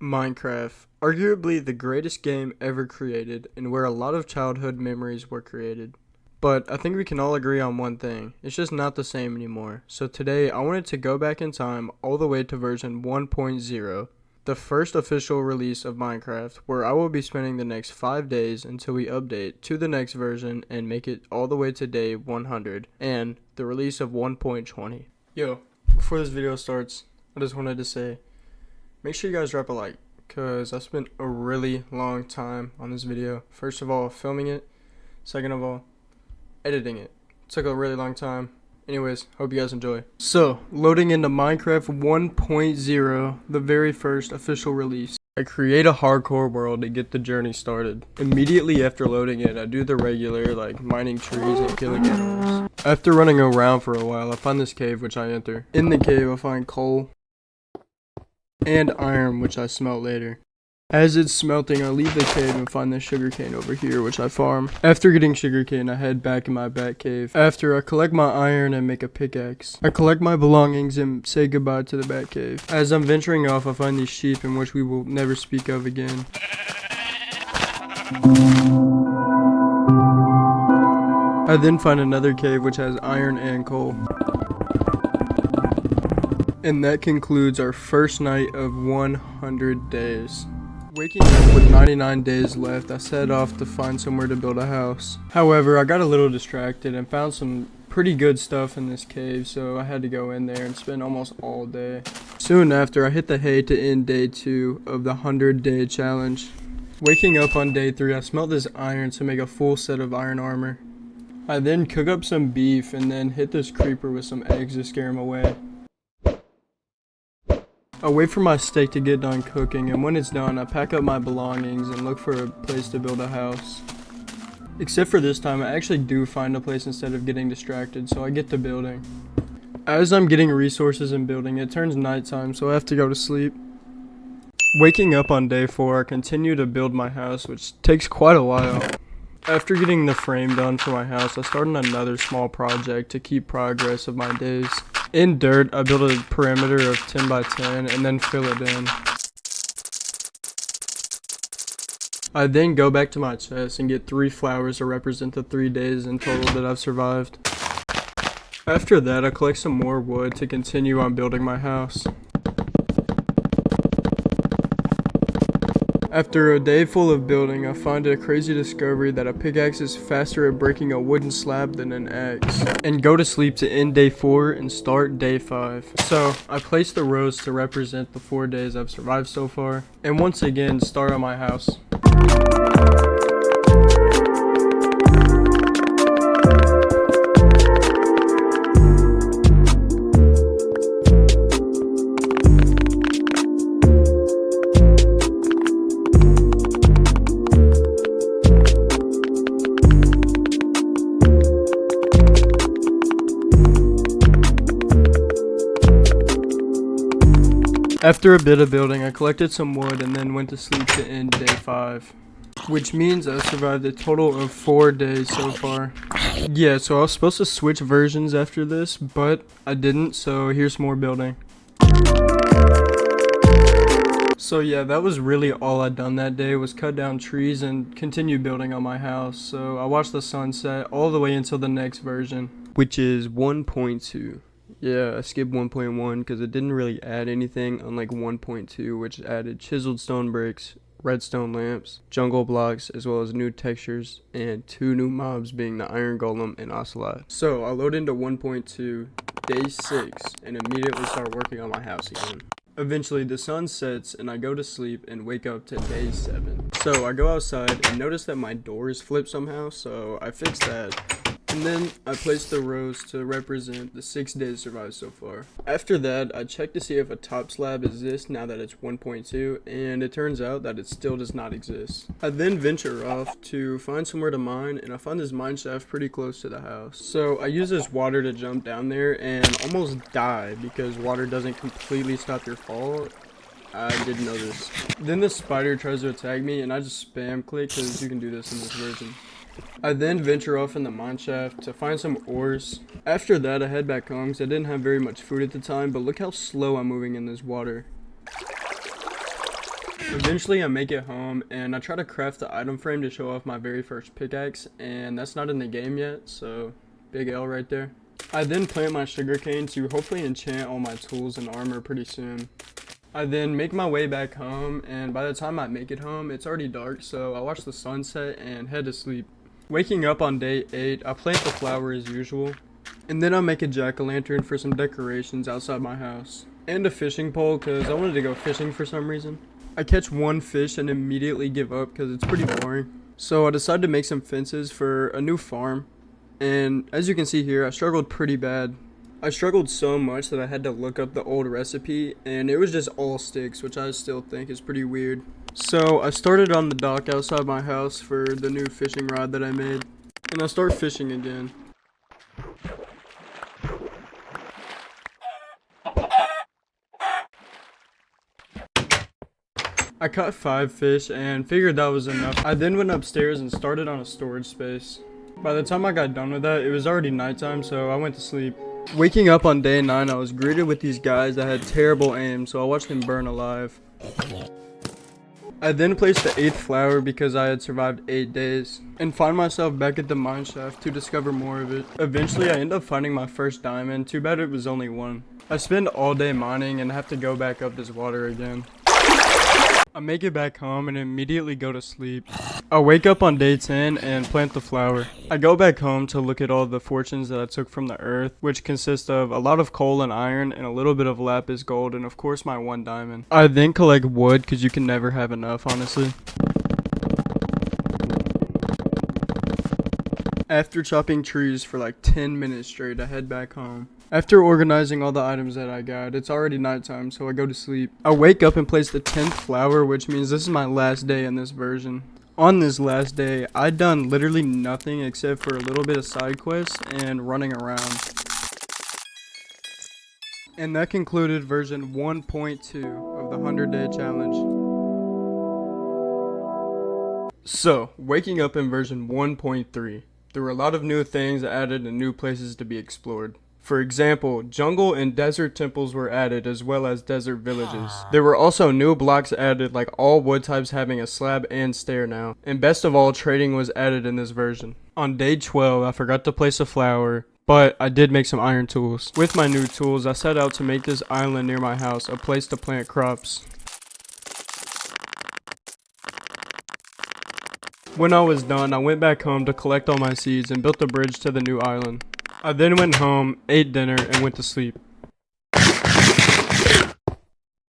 Minecraft, arguably the greatest game ever created and where a lot of childhood memories were created. But I think we can all agree on one thing, it's just not the same anymore. So today I wanted to go back in time all the way to version 1.0, the first official release of Minecraft, where I will be spending the next 5 days until we update to the next version and make it all the way to day 100 and the release of 1.20. Yo, before this video starts, I just wanted to say, make sure you guys drop a like, because I spent a really long time on this video. First of all, filming it. Second of all, editing it. Took a really long time. Anyways, hope you guys enjoy. So, loading into Minecraft 1.0, the very first official release. I create a hardcore world to get the journey started. Immediately after loading it, I do the regular, like mining trees and killing animals. After running around for a while, I find this cave which I enter. In the cave, I find coal and iron, which I smelt later. As it's smelting, I leave the cave and find this sugarcane over here, which I farm. After getting sugarcane, I head back in my bat cave. After, I collect my iron and make a pickaxe. I collect my belongings and say goodbye to the bat cave. As I'm venturing off, I find these sheep in which we will never speak of again. I then find another cave which has iron and coal. And that concludes our first night of 100 days. Waking up with 99 days left, I set off to find somewhere to build a house. However, I got a little distracted and found some pretty good stuff in this cave, so I had to go in there and spend almost all day. Soon after, I hit the hay to end day 2 of the 100-day challenge. Waking up on day 3, I smelt this iron to make a full set of iron armor. I then cook up some beef and then hit this creeper with some eggs to scare him away. I wait for my steak to get done cooking, and when it's done, I pack up my belongings and look for a place to build a house. Except for this time, I actually do find a place instead of getting distracted, so I get to building. As I'm getting resources and building, it turns nighttime, so I have to go to sleep. Waking up on day 4, I continue to build my house, which takes quite a while. After getting the frame done for my house, I start on another small project to keep progress of my days. In dirt, I build a perimeter of 10 by 10 and then fill it in. I then go back to my chest and get 3 flowers to represent the 3 days in total that I've survived. After that, I collect some more wood to continue on building my house. After a day full of building, I find a crazy discovery that a pickaxe is faster at breaking a wooden slab than an axe, and go to sleep to end day 4 and start day 5. So, I place the rows to represent the 4 days I've survived so far, and once again start on my house. After a bit of building, I collected some wood and then went to sleep to end day 5. Which means I survived a total of 4 days so far. Yeah, so I was supposed to switch versions after this, but I didn't, so here's more building. So yeah, that was really all I'd done that day, was cut down trees and continue building on my house. So I watched the sunset all the way until the next version, which is 1.2. Yeah, I skipped 1.1 because it didn't really add anything, unlike 1.2, which added chiseled stone bricks, redstone lamps, jungle blocks, as well as new textures, and 2 new mobs being the iron golem and ocelot. So I load into 1.2, day 6, and immediately start working on my house again. Eventually the sun sets and I go to sleep and wake up to day 7. So I go outside and notice that my doors flip somehow, so I fix that. And then I place the rows to represent the 6 days survived so far. After that, I check to see if a top slab exists now that it's 1.2, and it turns out that it still does not exist. I then venture off to find somewhere to mine, and I find this mine shaft pretty close to the house. So I use this water to jump down there and almost die because water doesn't completely stop your fall. I didn't know this. Then the spider tries to attack me, and I just spam click because you can do this in this version. I then venture off in the mine shaft to find some ores. After that, I head back home because I didn't have very much food at the time, but look how slow I'm moving in this water. Eventually I make it home and I try to craft the item frame to show off my very first pickaxe, and that's not in the game yet, so big L right there. I then plant my sugarcane to hopefully enchant all my tools and armor pretty soon. I then make my way back home, and by the time I make it home, it's already dark, so I watch the sunset and head to sleep. Waking up on day 8, I plant the flower as usual, and then I make a jack-o'-lantern for some decorations outside my house. And a fishing pole because I wanted to go fishing for some reason. I catch one fish and immediately give up because it's pretty boring. So I decided to make some fences for a new farm. And as you can see here, I struggled pretty bad. I struggled so much that I had to look up the old recipe, and it was just all sticks, which I still think is pretty weird. So I started on the dock outside my house for the new fishing rod that I made, and I start fishing again. I caught 5 fish and figured that was enough. I then went upstairs and started on a storage space. By the time I got done with that, it was already nighttime, so I went to sleep. Waking up on day 9, I was greeted with these guys that had terrible aim, so I watched them burn alive. I then placed the 8th flower because I had survived 8 days, and find myself back at the mine shaft to discover more of it. Eventually, I end up finding my first diamond, too bad it was only 1. I spend all day mining and have to go back up this water again. I make it back home and immediately go to sleep. I wake up on day 10 and plant the flower. I go back home to look at all the fortunes that I took from the earth, which consist of a lot of coal and iron and a little bit of lapis gold and of course my 1 diamond. I then collect wood because you can never have enough, honestly. After chopping trees for like 10 minutes straight, I head back home. After organizing all the items that I got, it's already nighttime, so I go to sleep. I wake up and place the 10th flower, which means this is my last day in this version. On this last day, I'd done literally nothing except for a little bit of side quests and running around. And that concluded version 1.2 of the 100-day challenge. So, waking up in version 1.3, there were a lot of new things added and new places to be explored. For example, jungle and desert temples were added as well as desert villages. There were also new blocks added, like all wood types having a slab and stair now. And best of all, trading was added in this version. On day 12, I forgot to place a flower, but I did make some iron tools. With my new tools, I set out to make this island near my house a place to plant crops. When I was done, I went back home to collect all my seeds and built a bridge to the new island. I then went home, ate dinner, and went to sleep.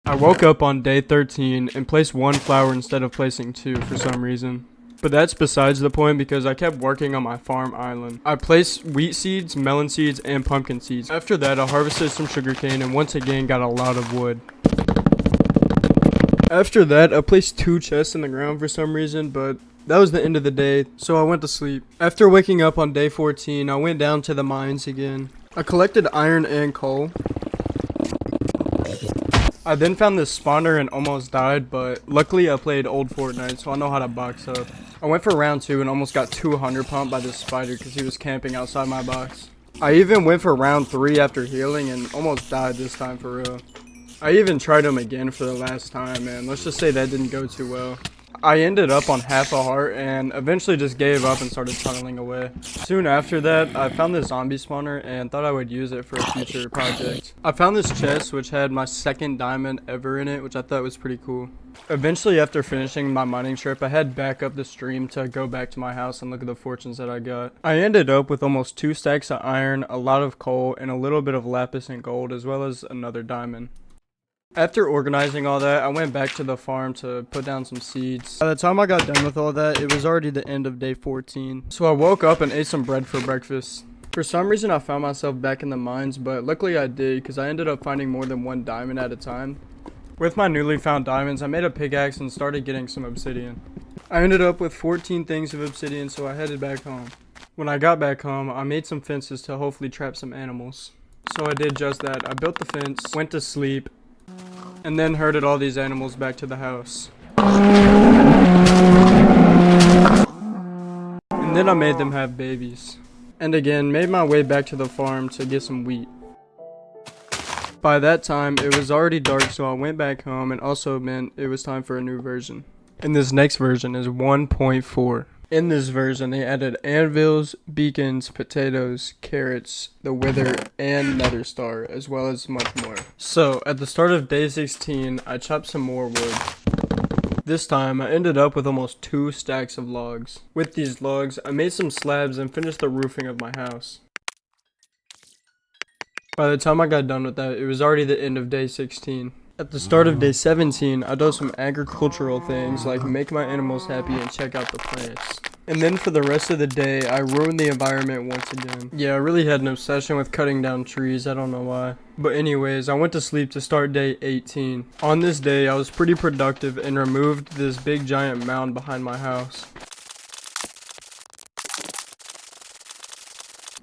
I woke up on day 13 and placed 1 flower instead of placing 2 for some reason. But that's besides the point because I kept working on my farm island. I placed wheat seeds, melon seeds, and pumpkin seeds. After that, I harvested some sugarcane and once again got a lot of wood. After that, I placed 2 chests in the ground for some reason, but that was the end of the day, so I went to sleep. After waking up on day 14, I went down to the mines again. I collected iron and coal. I then found this spawner and almost died, but luckily I played old Fortnite, so I know how to box up. I went for round 2 and almost got 200 pumped by this spider because he was camping outside my box. I even went for round 3 after healing and almost died this time for real. I even tried him again for the last time, and let's just say that didn't go too well. I ended up on half a heart and eventually just gave up and started tunneling away. Soon after that, I found this zombie spawner and thought I would use it for a future project. I found this chest which had my 2nd diamond ever in it, which I thought was pretty cool. Eventually, after finishing my mining trip, I head back up the stream to go back to my house and look at the fortunes that I got. I ended up with almost 2 stacks of iron, a lot of coal, and a little bit of lapis and gold, as well as another diamond. After organizing all that, I went back to the farm to put down some seeds. By the time I got done with all that, it was already the end of day 14. So I woke up and ate some bread for breakfast. For some reason, I found myself back in the mines, but luckily I did because I ended up finding more than 1 diamond at a time. With my newly found diamonds, I made a pickaxe and started getting some obsidian. I ended up with 14 things of obsidian, so I headed back home. When I got back home, I made some fences to hopefully trap some animals. So I did just that. I built the fence, went to sleep, and then herded all these animals back to the house. And then I made them have babies. And again, made my way back to the farm to get some wheat. By that time, it was already dark, so I went back home and also meant it was time for a new version. And this next version is 1.4. In this version, they added anvils, beacons, potatoes, carrots, the wither, and nether star, as well as much more. So, at the start of day 16, I chopped some more wood. This time, I ended up with almost 2 stacks of logs. With these logs, I made some slabs and finished the roofing of my house. By the time I got done with that, it was already the end of day 16. At the start of day 17, I did some agricultural things like make my animals happy and check out the plants. And then for the rest of the day, I ruined the environment once again. Yeah, I really had an obsession with cutting down trees, I don't know why. But anyways, I went to sleep to start day 18. On this day, I was pretty productive and removed this big giant mound behind my house.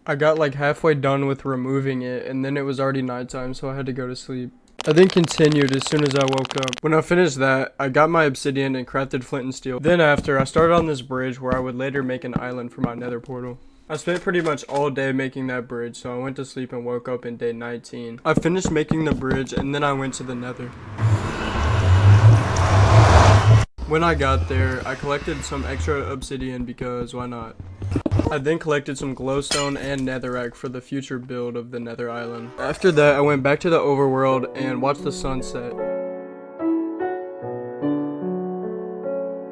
I got like halfway done with removing it, and then it was already nighttime, so I had to go to sleep. I then continued as soon as I woke up. When I finished that, I got my obsidian and crafted flint and steel. Then after, I started on this bridge where I would later make an island for my nether portal. I spent pretty much all day making that bridge, so I went to sleep and woke up in day 19. I finished making the bridge, and then I went to the nether. When I got there, I collected some extra obsidian because why not? I then collected some glowstone and netherrack for the future build of the nether island. After that, I went back to the overworld and watched the sunset.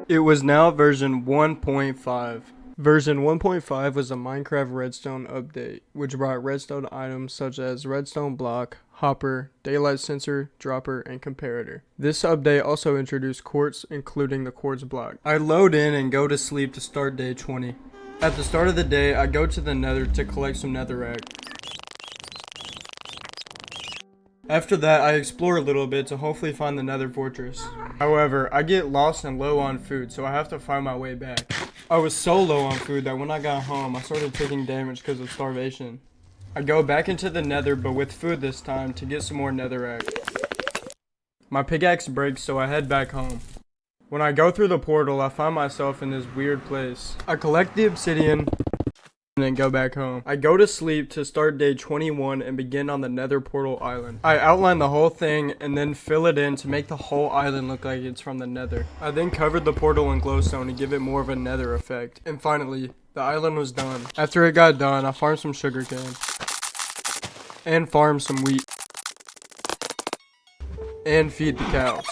It was now version 1.5. Version 1.5 was a Minecraft redstone update, which brought redstone items such as redstone block, hopper, daylight sensor, dropper, and comparator. This update also introduced quartz, including the quartz block. I load in and go to sleep to start day 20. At the start of the day, I go to the nether to collect some netherrack. After that, I explore a little bit to hopefully find the nether fortress. However, I get lost and low on food, so I have to find my way back. I was so low on food that when I got home, I started taking damage because of starvation. I go back into the nether, but with food this time, to get some more netherrack. My pickaxe breaks, so I head back home. When I go through the portal, I find myself in this weird place. I collect the obsidian and then go back home. I go to sleep to start day 21 and begin on the nether portal island. I outline the whole thing and then fill it in to make the whole island look like it's from the nether. I then covered the portal in glowstone to give it more of a nether effect. And finally, the island was done. After it got done, I farmed some sugarcane. And farmed some wheat. And feed the cows.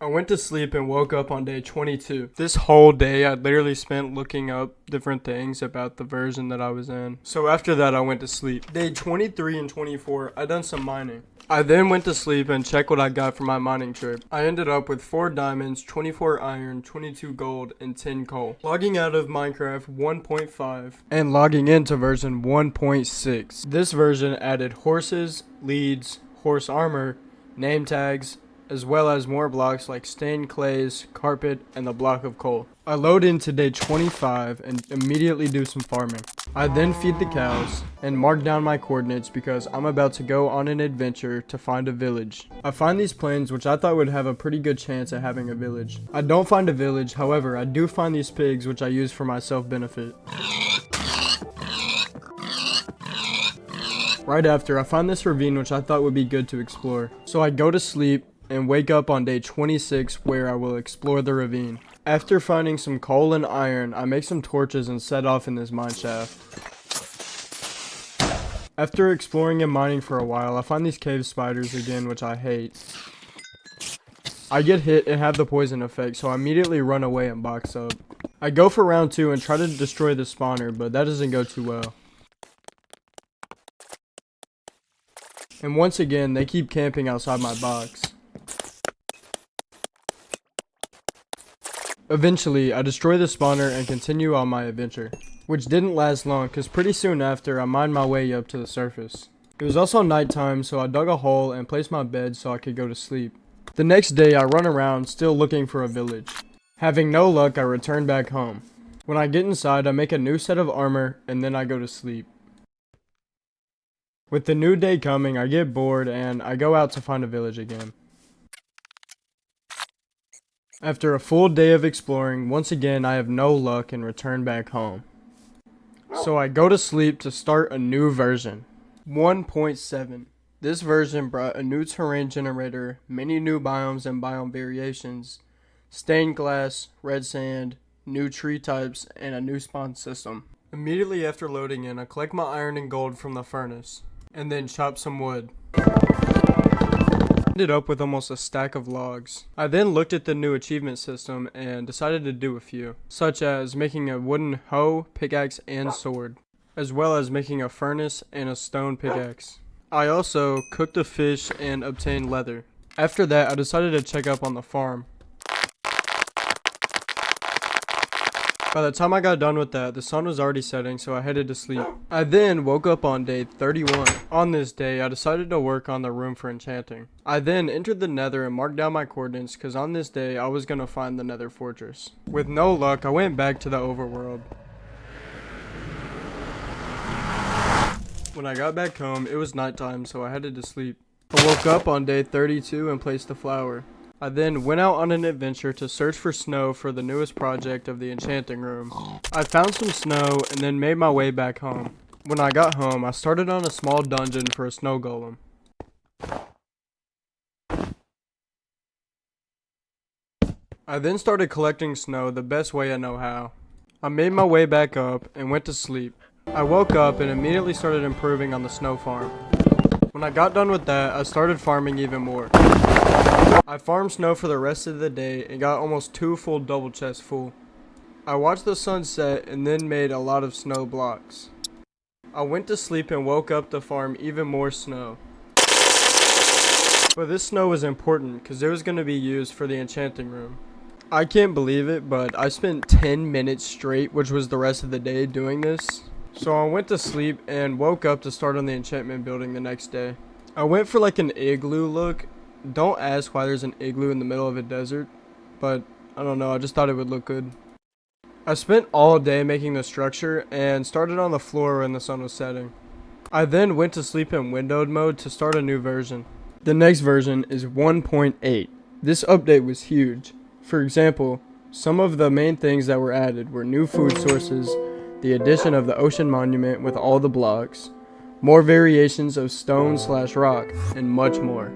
I went to sleep and woke up on day 22. This whole day I literally spent looking up different things about the version that I was in. So after that I went to sleep. Day 23 and 24 I done some mining. I then went to sleep and checked what I got for my mining trip. I ended up with 4 diamonds, 24 iron, 22 gold, and 10 coal. Logging out of Minecraft 1.5 and logging into version 1.6. This version added horses, leads, horse armor, name tags, as well as more blocks like stained clays, carpet, and the block of coal. I load into day 25 and immediately do some farming. I then feed the cows and mark down my coordinates because I'm about to go on an adventure to find a village. I find these plains, which I thought would have a pretty good chance at having a village. I don't find a village, however, I do find these pigs, which I use for my self-benefit. Right after, I find this ravine, which I thought would be good to explore. So I go to sleep and wake up on day 26 where I will explore the ravine. After finding some coal and iron, I make some torches and set off in this mine shaft. After exploring and mining for a while, I find these cave spiders again, which I hate. I get hit and have the poison effect, so I immediately run away and box up. I go for round 2 and try to destroy the spawner, but that doesn't go too well. And once again, they keep camping outside my box. Eventually, I destroy the spawner and continue on my adventure, which didn't last long because pretty soon after, I mined my way up to the surface. It was also nighttime, so I dug a hole and placed my bed so I could go to sleep. The next day, I run around still looking for a village. Having no luck, I return back home. When I get inside, I make a new set of armor and then I go to sleep. With the new day coming, I get bored and I go out to find a village again. After a full day of exploring, once again I have no luck and return back home. So I go to sleep to start a new version, 1.7. This version brought a new terrain generator, many new biomes and biome variations, stained glass, red sand, new tree types, and a new spawn system. Immediately after loading in, I collect my iron and gold from the furnace, and then chop some wood. Ended up with almost a stack of logs. I then looked at the new achievement system and decided to do a few, such as making a wooden hoe, pickaxe, and sword, as well as making a furnace and a stone pickaxe. I also cooked a fish and obtained leather. After that, I decided to check up on the farm. By the time I got done with that, the sun was already setting, so I headed to sleep. I then woke up on day 31. On this day, I decided to work on the room for enchanting. I then entered the nether and marked down my coordinates because on this day, I was going to find the nether fortress. With no luck, I went back to the overworld. When I got back home, it was nighttime, so I headed to sleep. I woke up on day 32 and placed the flower. I then went out on an adventure to search for snow for the newest project of the enchanting room. I found some snow and then made my way back home. When I got home, I started on a small dungeon for a snow golem. I then started collecting snow the best way I know how. I made my way back up and went to sleep. I woke up and immediately started improving on the snow farm. When I got done with that, I started farming even more. I farmed snow for the rest of the day and got almost 2 full double chests full. I watched the sun set and then made a lot of snow blocks. I went to sleep and woke up to farm even more snow. But this snow was important because it was going to be used for the enchanting room. I can't believe it, but I spent 10 minutes straight, which was the rest of the day, doing this. So I went to sleep and woke up to start on the enchantment building the next day. I went for like an igloo look. Don't ask why there's an igloo in the middle of a desert, but I don't know, I just thought it would look good. I spent all day making the structure and started on the floor when the sun was setting. I then went to sleep in windowed mode to start a new version. The next version is 1.8. This update was huge. For example, some of the main things that were added were new food sources, the addition of the ocean monument with all the blocks, more variations of stone/rock, and much more.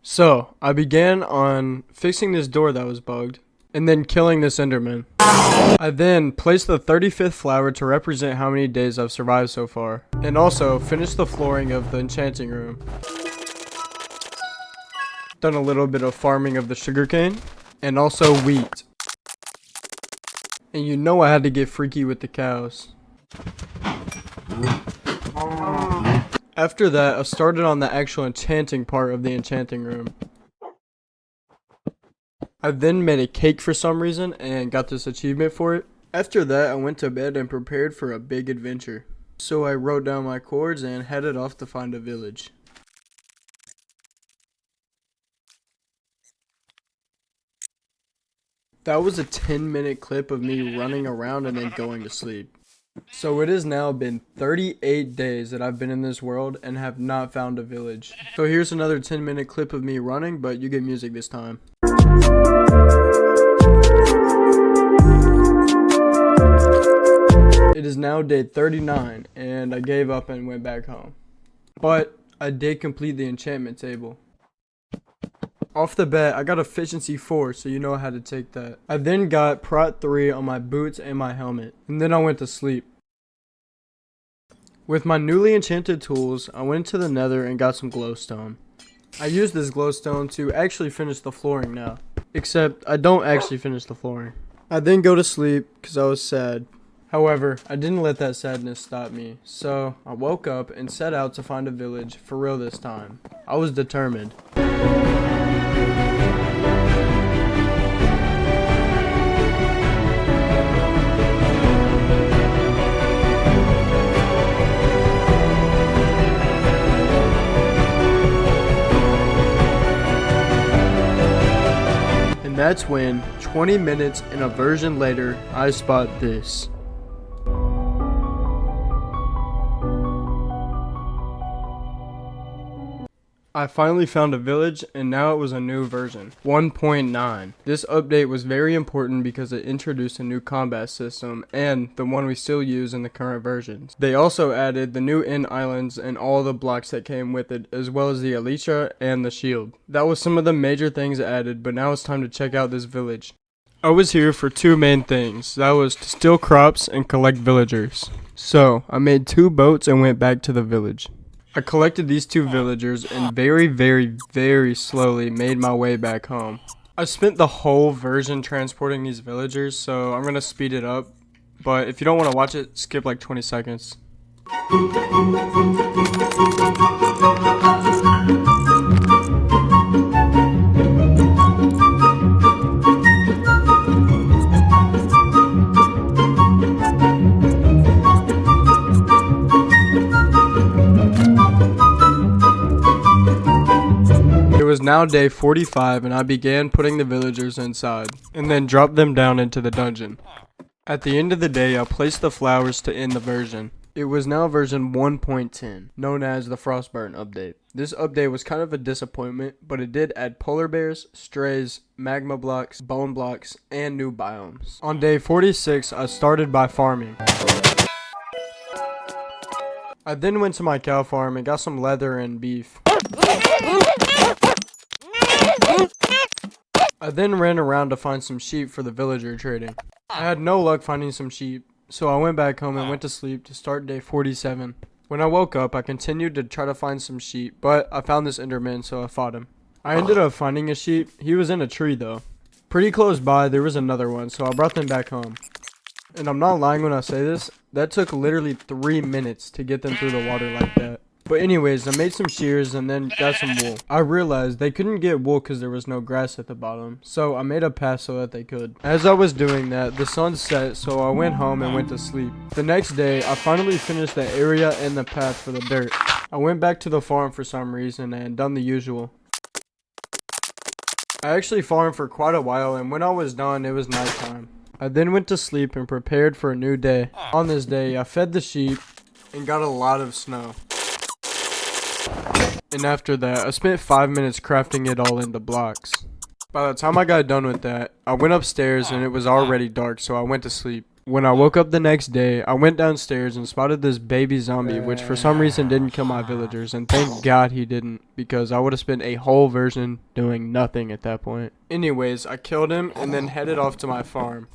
So, I began on fixing this door that was bugged, and then killing this enderman. I then placed the 35th flower to represent how many days I've survived so far, and also finished the flooring of the enchanting room. Done a little bit of farming of the sugarcane, and also wheat. And you know I had to get freaky with the cows. After that, I started on the actual enchanting part of the enchanting room. I then made a cake for some reason and got this achievement for it. After that, I went to bed and prepared for a big adventure. So I wrote down my chords and headed off to find a village. That was a 10-minute clip of me running around and then going to sleep. So it has now been 38 days that I've been in this world and have not found a village. So here's another 10-minute clip of me running, but you get music this time. It is now day 39 and I gave up and went back home. But I did complete the enchantment table. Off the bat, I got efficiency 4, so you know I had to take that. I then got prot 3 on my boots and my helmet, and then I went to sleep. With my newly enchanted tools, I went to the nether and got some glowstone. I used this glowstone to actually finish the flooring now, except I don't actually finish the flooring. I then go to sleep because I was sad. However, I didn't let that sadness stop me, so I woke up and set out to find a village for real this time. I was determined. And that's when, 20 minutes and a version later, I spot this. I finally found a village, and now it was a new version, 1.9. This update was very important because it introduced a new combat system, and the one we still use in the current versions. They also added the new end islands and all the blocks that came with it, as well as the elytra and the shield. That was some of the major things added, but now it's time to check out this village. I was here for two main things. That was to steal crops and collect villagers. So, I made 2 boats and went back to the village. I collected these 2 villagers and very slowly made my way back home. I spent the whole version transporting these villagers, so I'm gonna speed it up. But if you don't want to watch it, skip like 20 seconds. It was now day 45 and I began putting the villagers inside, and then dropped them down into the dungeon. At the end of the day, I placed the flowers to end the version. It was now version 1.10, known as the Frostburn update. This update was kind of a disappointment, but it did add polar bears, strays, magma blocks, bone blocks, and new biomes. On day 46, I started by farming. I then went to my cow farm and got some leather and beef. I then ran around to find some sheep for the villager trading. I had no luck finding some sheep, so I went back home and went to sleep to start day 47. When I woke up, I continued to try to find some sheep, but I found this enderman, so I fought him. I ended up finding a sheep. He was in a tree though. Pretty close by, there was another one, so I brought them back home. And I'm not lying when I say this, that took literally 3 minutes to get them through the water like that. But anyways, I made some shears and then got some wool. I realized they couldn't get wool because there was no grass at the bottom, so I made a path so that they could. As I was doing that, the sun set, so I went home and went to sleep. The next day, I finally finished the area and the path for the dirt. I went back to the farm for some reason and done the usual. I actually farmed for quite a while, and when I was done, it was nighttime. I then went to sleep and prepared for a new day. On this day, I fed the sheep and got a lot of snow. And after that, I spent 5 minutes crafting it all into blocks. By the time I got done with that, I went upstairs and it was already dark, so I went to sleep. When I woke up the next day, I went downstairs and spotted this baby zombie, which for some reason didn't kill my villagers, and thank God he didn't, because I would have spent a whole version doing nothing at that point. Anyways, I killed him and then headed off to my farm.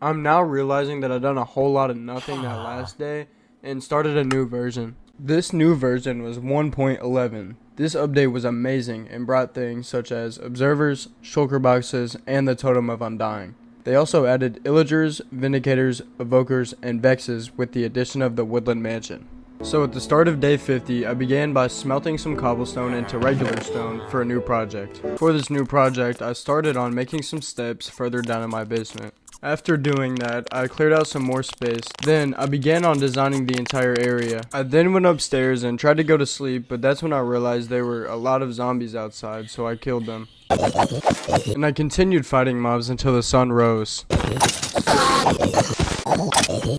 I'm now realizing that I've done a whole lot of nothing that last day and started a new version. This new version was 1.11. This update was amazing and brought things such as observers, shulker boxes, and the totem of undying. They also added illagers, vindicators, evokers, and vexes with the addition of the woodland mansion. So at the start of day 50, I began by smelting some cobblestone into regular stone for a new project. For this new project, I started on making some steps further down in my basement. After doing that, I cleared out some more space. Then, I began on designing the entire area. I then went upstairs and tried to go to sleep, but that's when I realized there were a lot of zombies outside, so I killed them. And I continued fighting mobs until the sun rose.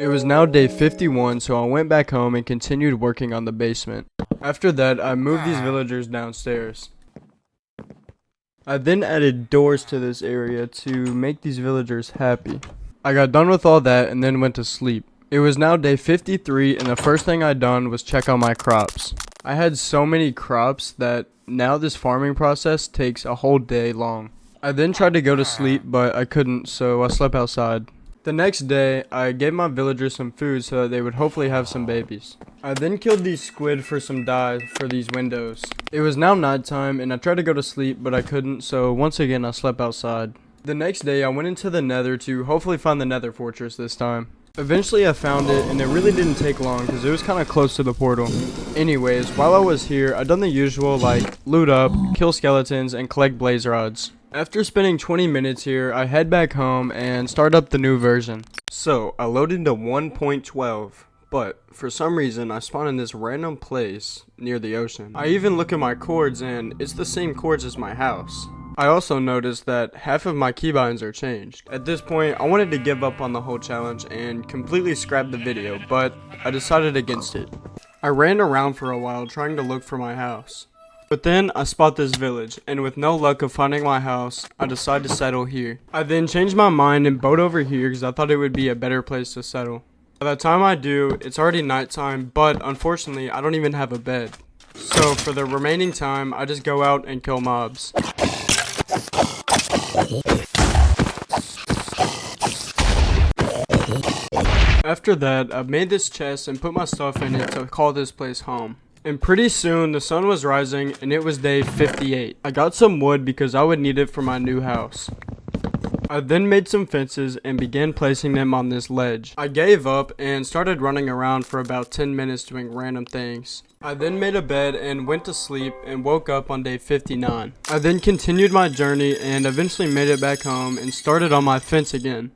It was now day 51, so I went back home and continued working on the basement. After that, I moved these villagers downstairs. I then added doors to this area to make these villagers happy. I got done with all that and then went to sleep. It was now day 53 and the first thing I done was check on my crops. I had so many crops that now this farming process takes a whole day long. I then tried to go to sleep but I couldn't, so I slept outside. The next day, I gave my villagers some food so that they would hopefully have some babies. I then killed these squid for some dye for these windows. It was now nighttime and I tried to go to sleep but I couldn't, so once again I slept outside. The next day I went into the nether to hopefully find the nether fortress this time. Eventually I found it and it really didn't take long because it was kind of close to the portal. Anyways, while I was here, I done the usual like loot up, kill skeletons, and collect blaze rods. After spending 20 minutes here, I head back home and start up the new version. So, I loaded into 1.12, but for some reason I spawned in this random place near the ocean. I even look at my chords and it's the same chords as my house. I also noticed that half of my keybinds are changed. At this point, I wanted to give up on the whole challenge and completely scrap the video, but I decided against it. I ran around for a while trying to look for my house. But then I spot this village, and with no luck of finding my house, I decide to settle here. I then changed my mind and boat over here because I thought it would be a better place to settle. By the time I do, it's already nighttime, but unfortunately, I don't even have a bed. So for the remaining time, I just go out and kill mobs. After that, I made this chest and put my stuff in it to call this place home. And pretty soon, the sun was rising and it was day 58. I got some wood because I would need it for my new house. I then made some fences and began placing them on this ledge. I gave up and started running around for about 10 minutes doing random things. I then made a bed and went to sleep and woke up on day 59. I then continued my journey and eventually made it back home and started on my fence again.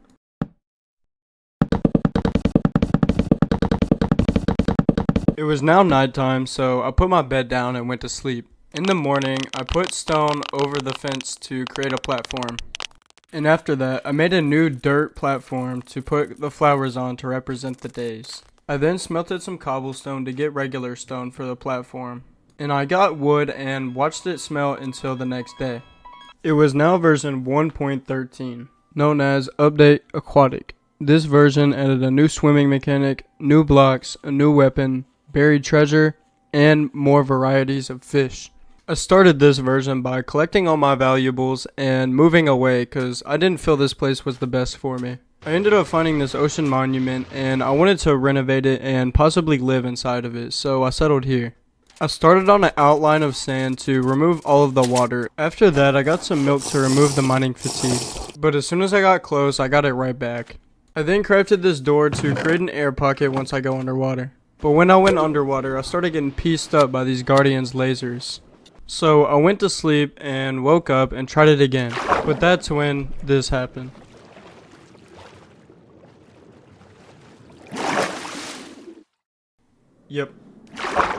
It was now nighttime, so I put my bed down and went to sleep. In the morning, I put stone over the fence to create a platform. And after that, I made a new dirt platform to put the flowers on to represent the days. I then smelted some cobblestone to get regular stone for the platform. And I got wood and watched it smelt until the next day. It was now version 1.13, known as Update Aquatic. This version added a new swimming mechanic, new blocks, a new weapon, buried treasure, and more varieties of fish. I started this version by collecting all my valuables and moving away because I didn't feel this place was the best for me. I ended up finding this ocean monument and I wanted to renovate it and possibly live inside of it, so I settled here. I started on an outline of sand to remove all of the water. After that, I got some milk to remove the mining fatigue, but as soon as I got close, I got it right back. I then crafted this door to create an air pocket once I go underwater. But when I went underwater, I started getting pieced up by these Guardians' lasers. So I went to sleep and woke up and tried it again. But that's when this happened. Yep,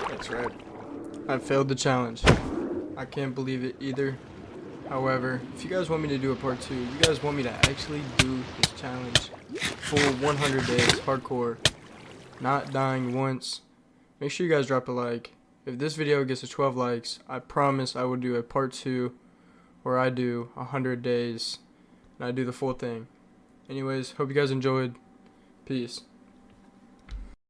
that's right. I failed the challenge. I can't believe it either. However, if you guys want me to do a part 2, you guys want me to actually do this challenge full 100 days, hardcore, not dying once, make sure you guys drop a like. If this video gets to 12 likes, I promise I will do a part 2 where I do 100 days and I do the full thing. Anyways, hope you guys enjoyed. Peace.